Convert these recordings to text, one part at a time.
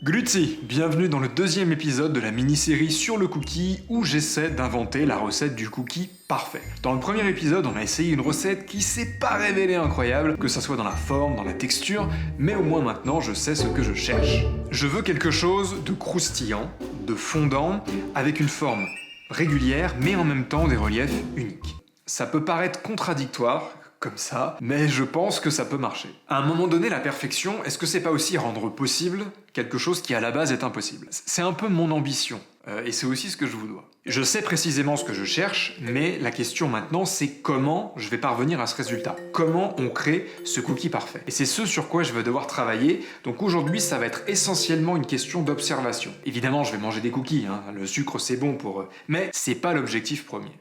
Grüezi, bienvenue dans le deuxième épisode de la mini-série sur le cookie où j'essaie d'inventer la recette du cookie parfait. Dans le premier épisode, on a essayé une recette qui s'est pas révélée incroyable, que ça soit dans la forme, dans la texture, mais au moins maintenant je sais ce que je cherche. Je veux quelque chose de croustillant, de fondant, avec une forme régulière, mais en même temps des reliefs uniques. Ça peut paraître contradictoire, comme ça, mais je pense que ça peut marcher. À un moment donné, la perfection, est-ce que c'est pas aussi rendre possible quelque chose qui à la base est impossible? C'est un peu mon ambition, et c'est aussi ce que je vous dois. Je sais précisément ce que je cherche, mais la question maintenant, c'est comment je vais parvenir à ce résultat. Comment on crée ce cookie parfait. Et c'est ce sur quoi je vais devoir travailler, donc aujourd'hui ça va être essentiellement une question d'observation. Évidemment, je vais manger des cookies, le sucre c'est bon pour eux, mais c'est pas l'objectif premier.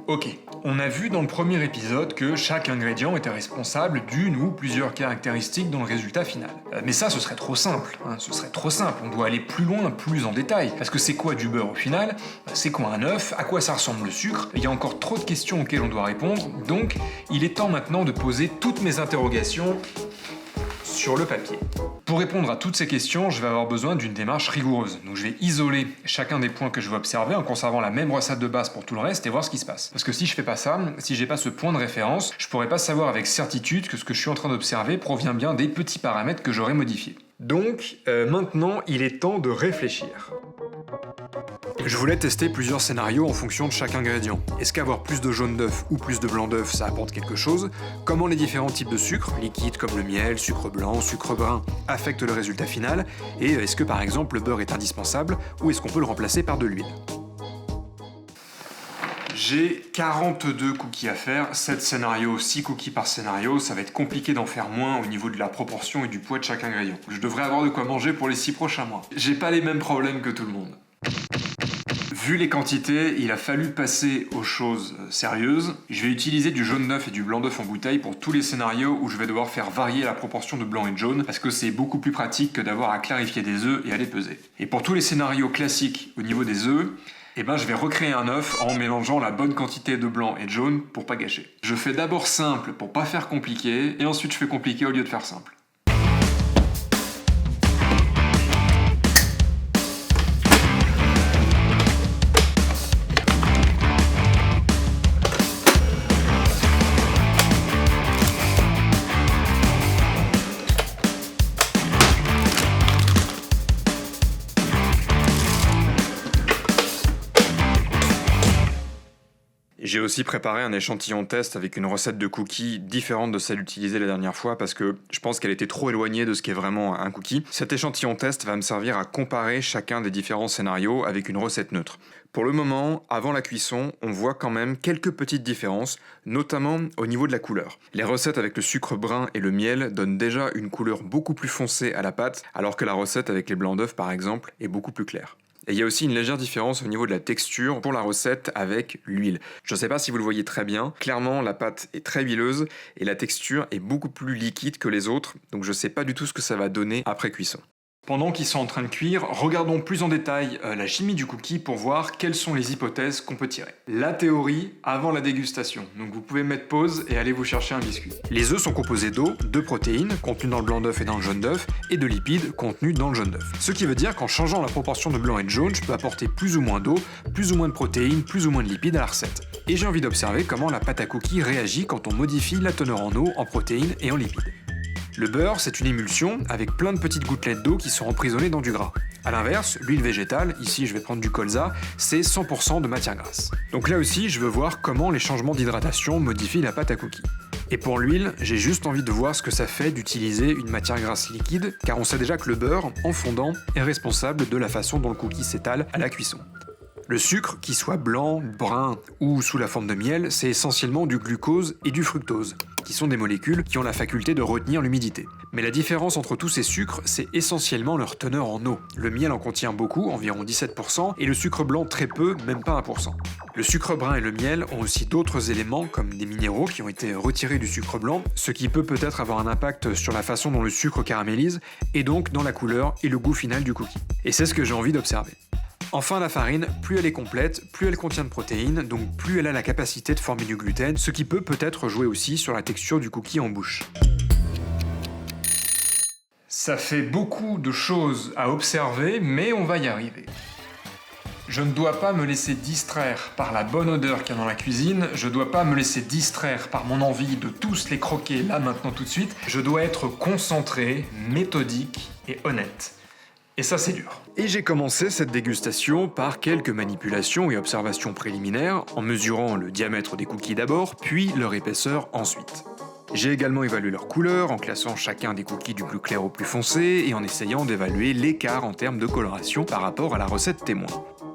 Ok, on a vu dans le premier épisode que chaque ingrédient était responsable d'une ou plusieurs caractéristiques dans le résultat final. Mais ça, ce serait trop simple, ce serait trop simple, on doit aller plus loin, plus en détail. Parce que c'est quoi du beurre au final? C'est quoi un œuf? À quoi ça ressemble le sucre? Il y a encore trop de questions auxquelles on doit répondre, donc il est temps maintenant de poser toutes mes interrogations sur le papier. Pour répondre à toutes ces questions, je vais avoir besoin d'une démarche rigoureuse. Donc je vais isoler chacun des points que je veux observer en conservant la même recette de base pour tout le reste et voir ce qui se passe. Parce que si je fais pas ça, si j'ai pas ce point de référence, je pourrais pas savoir avec certitude que ce que je suis en train d'observer provient bien des petits paramètres que j'aurais modifiés. Donc maintenant, il est temps de réfléchir. Je voulais tester plusieurs scénarios en fonction de chaque ingrédient. Est-ce qu'avoir plus de jaune d'œuf ou plus de blanc d'œuf, ça apporte quelque chose? Comment les différents types de sucre, liquides comme le miel, sucre blanc, sucre brun, affectent le résultat final? Et est-ce que par exemple le beurre est indispensable ou est-ce qu'on peut le remplacer par de l'huile? J'ai 42 cookies à faire, 7 scénarios, 6 cookies par scénario, ça va être compliqué d'en faire moins au niveau de la proportion et du poids de chaque ingrédient. Je devrais avoir de quoi manger pour les 6 prochains mois. J'ai pas les mêmes problèmes que tout le monde. Vu les quantités, il a fallu passer aux choses sérieuses. Je vais utiliser du jaune d'œuf et du blanc d'œuf en bouteille pour tous les scénarios où je vais devoir faire varier la proportion de blanc et de jaune parce que c'est beaucoup plus pratique que d'avoir à clarifier des œufs et à les peser. Et pour tous les scénarios classiques au niveau des œufs, je vais recréer un œuf en mélangeant la bonne quantité de blanc et de jaune pour pas gâcher. Je fais d'abord simple pour pas faire compliqué et ensuite je fais compliqué au lieu de faire simple. J'ai aussi préparé un échantillon test avec une recette de cookies différente de celle utilisée la dernière fois parce que je pense qu'elle était trop éloignée de ce qu'est vraiment un cookie. Cet échantillon test va me servir à comparer chacun des différents scénarios avec une recette neutre. Pour le moment, avant la cuisson, on voit quand même quelques petites différences, notamment au niveau de la couleur. Les recettes avec le sucre brun et le miel donnent déjà une couleur beaucoup plus foncée à la pâte, alors que la recette avec les blancs d'œufs par exemple est beaucoup plus claire. Et il y a aussi une légère différence au niveau de la texture pour la recette avec l'huile. Je ne sais pas si vous le voyez très bien, clairement la pâte est très huileuse et la texture est beaucoup plus liquide que les autres, donc je ne sais pas du tout ce que ça va donner après cuisson. Pendant qu'ils sont en train de cuire, regardons plus en détail la chimie du cookie pour voir quelles sont les hypothèses qu'on peut tirer. La théorie avant la dégustation, donc vous pouvez mettre pause et aller vous chercher un biscuit. Les œufs sont composés d'eau, de protéines contenues dans le blanc d'œuf et dans le jaune d'œuf, et de lipides contenus dans le jaune d'œuf. Ce qui veut dire qu'en changeant la proportion de blanc et de jaune, je peux apporter plus ou moins d'eau, plus ou moins de protéines, plus ou moins de lipides à la recette. Et j'ai envie d'observer comment la pâte à cookies réagit quand on modifie la teneur en eau, en protéines et en lipides. Le beurre, c'est une émulsion avec plein de petites gouttelettes d'eau qui sont emprisonnées dans du gras. A l'inverse, l'huile végétale, ici je vais prendre du colza, c'est 100% de matière grasse. Donc là aussi, je veux voir comment les changements d'hydratation modifient la pâte à cookies. Et pour l'huile, j'ai juste envie de voir ce que ça fait d'utiliser une matière grasse liquide, car on sait déjà que le beurre, en fondant, est responsable de la façon dont le cookie s'étale à la cuisson. Le sucre, qu'il soit blanc, brun ou sous la forme de miel, c'est essentiellement du glucose et du fructose, qui sont des molécules qui ont la faculté de retenir l'humidité. Mais la différence entre tous ces sucres, c'est essentiellement leur teneur en eau. Le miel en contient beaucoup, environ 17%, et le sucre blanc très peu, même pas 1%. Le sucre brun et le miel ont aussi d'autres éléments, comme des minéraux qui ont été retirés du sucre blanc, ce qui peut peut-être avoir un impact sur la façon dont le sucre caramélise, et donc dans la couleur et le goût final du cookie. Et c'est ce que j'ai envie d'observer. Enfin, la farine, plus elle est complète, plus elle contient de protéines, donc plus elle a la capacité de former du gluten, ce qui peut peut-être jouer aussi sur la texture du cookie en bouche. Ça fait beaucoup de choses à observer, mais on va y arriver. Je ne dois pas me laisser distraire par la bonne odeur qu'il y a dans la cuisine, je dois pas me laisser distraire par mon envie de tous les croquer là maintenant tout de suite, je dois être concentré, méthodique et honnête. Et ça c'est dur. Et j'ai commencé cette dégustation par quelques manipulations et observations préliminaires, en mesurant le diamètre des cookies d'abord, puis leur épaisseur ensuite. J'ai également évalué leur couleur, en classant chacun des cookies du plus clair au plus foncé, et en essayant d'évaluer l'écart en termes de coloration par rapport à la recette témoin.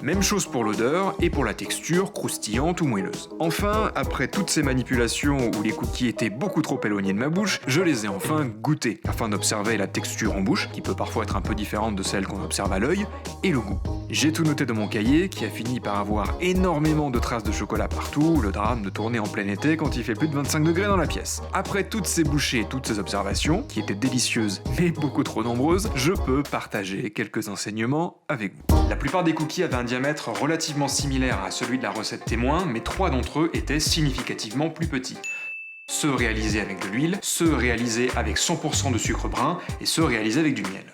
Même chose pour l'odeur et pour la texture, croustillante ou moelleuse. Enfin, après toutes ces manipulations où les cookies étaient beaucoup trop éloignés de ma bouche, je les ai enfin goûtés, afin d'observer la texture en bouche, qui peut parfois être un peu différente de celle qu'on observe à l'œil, et le goût. J'ai tout noté dans mon cahier, qui a fini par avoir énormément de traces de chocolat partout, le drame de tourner en plein été quand il fait plus de 25 degrés dans la pièce. Après toutes ces bouchées et toutes ces observations, qui étaient délicieuses mais beaucoup trop nombreuses, je peux partager quelques enseignements avec vous. La plupart des cookies avaient un diamètre relativement similaire à celui de la recette témoin, mais 3 d'entre eux étaient significativement plus petits. Ceux réalisés avec de l'huile, ceux réalisés avec 100% de sucre brun et ceux réalisés avec du miel.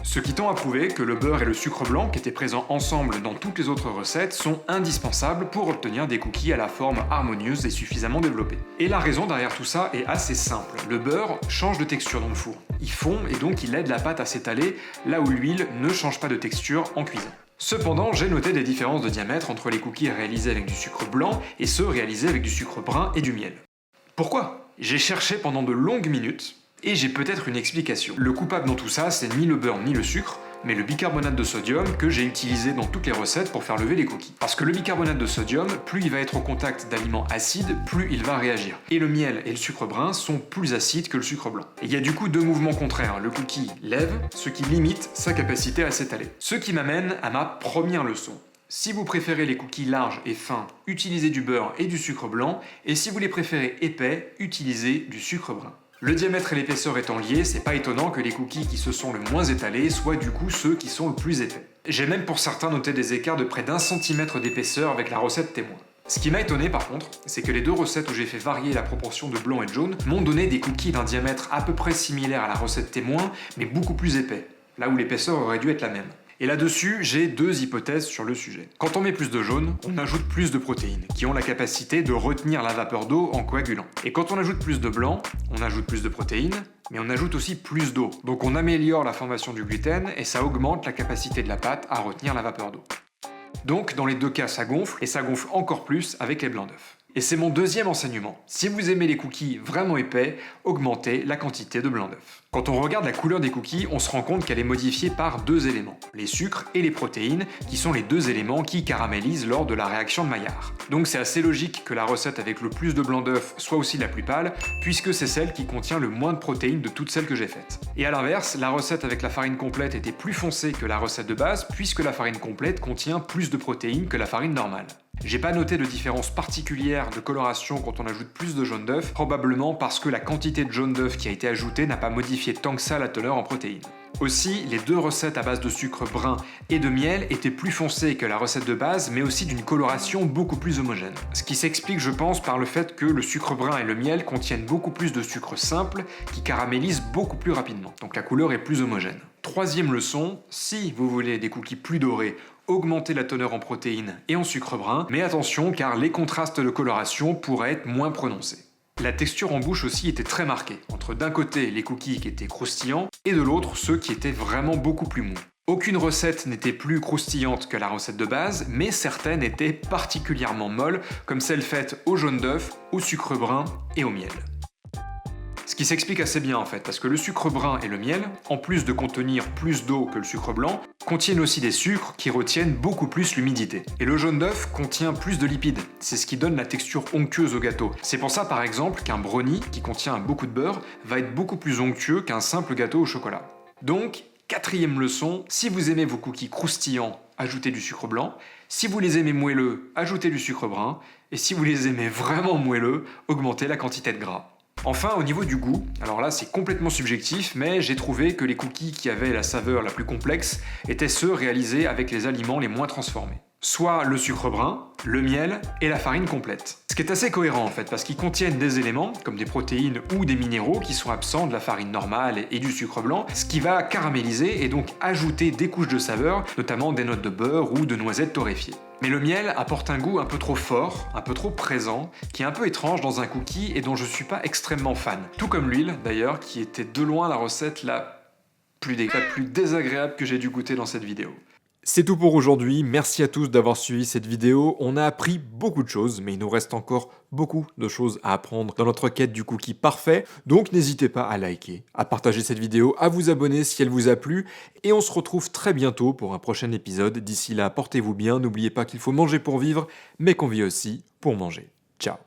Ce qui tend à prouver que le beurre et le sucre blanc, qui étaient présents ensemble dans toutes les autres recettes, sont indispensables pour obtenir des cookies à la forme harmonieuse et suffisamment développée. Et la raison derrière tout ça est assez simple. Le beurre change de texture dans le four. Il fond et donc il aide la pâte à s'étaler, là où l'huile ne change pas de texture en cuisant. Cependant, j'ai noté des différences de diamètre entre les cookies réalisés avec du sucre blanc et ceux réalisés avec du sucre brun et du miel. Pourquoi ? J'ai cherché pendant de longues minutes, et j'ai peut-être une explication. Le coupable dans tout ça, c'est ni le beurre ni le sucre, mais le bicarbonate de sodium que j'ai utilisé dans toutes les recettes pour faire lever les cookies. Parce que le bicarbonate de sodium, plus il va être au contact d'aliments acides, plus il va réagir. Et le miel et le sucre brun sont plus acides que le sucre blanc. Et il y a du coup deux mouvements contraires. Le cookie lève, ce qui limite sa capacité à s'étaler. Ce qui m'amène à ma première leçon. Si vous préférez les cookies larges et fins, utilisez du beurre et du sucre blanc, et si vous les préférez épais, utilisez du sucre brun. Le diamètre et l'épaisseur étant liés, c'est pas étonnant que les cookies qui se sont le moins étalés soient du coup ceux qui sont le plus épais. J'ai même pour certains noté des écarts de près d'1 centimètre d'épaisseur avec la recette témoin. Ce qui m'a étonné par contre, c'est que les deux recettes où j'ai fait varier la proportion de blanc et de jaune m'ont donné des cookies d'un diamètre à peu près similaire à la recette témoin, mais beaucoup plus épais, là où l'épaisseur aurait dû être la même. Et là-dessus, j'ai deux hypothèses sur le sujet. Quand on met plus de jaune, on ajoute plus de protéines, qui ont la capacité de retenir la vapeur d'eau en coagulant. Et quand on ajoute plus de blanc, on ajoute plus de protéines, mais on ajoute aussi plus d'eau. Donc on améliore la formation du gluten, et ça augmente la capacité de la pâte à retenir la vapeur d'eau. Donc dans les deux cas, ça gonfle, et ça gonfle encore plus avec les blancs d'œufs. Et c'est mon deuxième enseignement. Si vous aimez les cookies vraiment épais, augmentez la quantité de blanc d'œuf. Quand on regarde la couleur des cookies, on se rend compte qu'elle est modifiée par deux éléments, les sucres et les protéines, qui sont les deux éléments qui caramélisent lors de la réaction de Maillard. Donc c'est assez logique que la recette avec le plus de blanc d'œuf soit aussi la plus pâle, puisque c'est celle qui contient le moins de protéines de toutes celles que j'ai faites. Et à l'inverse, la recette avec la farine complète était plus foncée que la recette de base, puisque la farine complète contient plus de protéines que la farine normale. J'ai pas noté de différence particulière de coloration quand on ajoute plus de jaune d'œuf, probablement parce que la quantité de jaune d'œuf qui a été ajoutée n'a pas modifié tant que ça la teneur en protéines. Aussi, les deux recettes à base de sucre brun et de miel étaient plus foncées que la recette de base, mais aussi d'une coloration beaucoup plus homogène. Ce qui s'explique, je pense, par le fait que le sucre brun et le miel contiennent beaucoup plus de sucre simple qui caramélise beaucoup plus rapidement. Donc la couleur est plus homogène. Troisième leçon, si vous voulez des cookies plus dorés, augmentez la teneur en protéines et en sucre brun, mais attention car les contrastes de coloration pourraient être moins prononcés. La texture en bouche aussi était très marquée, entre d'un côté les cookies qui étaient croustillants et de l'autre ceux qui étaient vraiment beaucoup plus mous. Aucune recette n'était plus croustillante que la recette de base, mais certaines étaient particulièrement molles, comme celles faites au jaune d'œuf, au sucre brun et au miel. Ce qui s'explique assez bien en fait, parce que le sucre brun et le miel, en plus de contenir plus d'eau que le sucre blanc, contiennent aussi des sucres qui retiennent beaucoup plus l'humidité. Et le jaune d'œuf contient plus de lipides, c'est ce qui donne la texture onctueuse au gâteau. C'est pour ça par exemple qu'un brownie, qui contient beaucoup de beurre, va être beaucoup plus onctueux qu'un simple gâteau au chocolat. Donc, quatrième leçon, si vous aimez vos cookies croustillants, ajoutez du sucre blanc. Si vous les aimez moelleux, ajoutez du sucre brun. Et si vous les aimez vraiment moelleux, augmentez la quantité de gras. Enfin, au niveau du goût, alors là c'est complètement subjectif, mais j'ai trouvé que les cookies qui avaient la saveur la plus complexe étaient ceux réalisés avec les aliments les moins transformés. soit le sucre brun, le miel et la farine complète. Ce qui est assez cohérent en fait, parce qu'ils contiennent des éléments, comme des protéines ou des minéraux, qui sont absents de la farine normale et du sucre blanc, ce qui va caraméliser et donc ajouter des couches de saveur, notamment des notes de beurre ou de noisettes torréfiées. Mais le miel apporte un goût un peu trop fort, un peu trop présent, qui est un peu étrange dans un cookie et dont je suis pas extrêmement fan. Tout comme l'huile d'ailleurs, qui était de loin la recette la plus désagréable que j'ai dû goûter dans cette vidéo. C'est tout pour aujourd'hui, merci à tous d'avoir suivi cette vidéo, on a appris beaucoup de choses, mais il nous reste encore beaucoup de choses à apprendre dans notre quête du cookie parfait, donc n'hésitez pas à liker, à partager cette vidéo, à vous abonner si elle vous a plu, et on se retrouve très bientôt pour un prochain épisode. D'ici là, portez-vous bien, n'oubliez pas qu'il faut manger pour vivre, mais qu'on vit aussi pour manger. Ciao.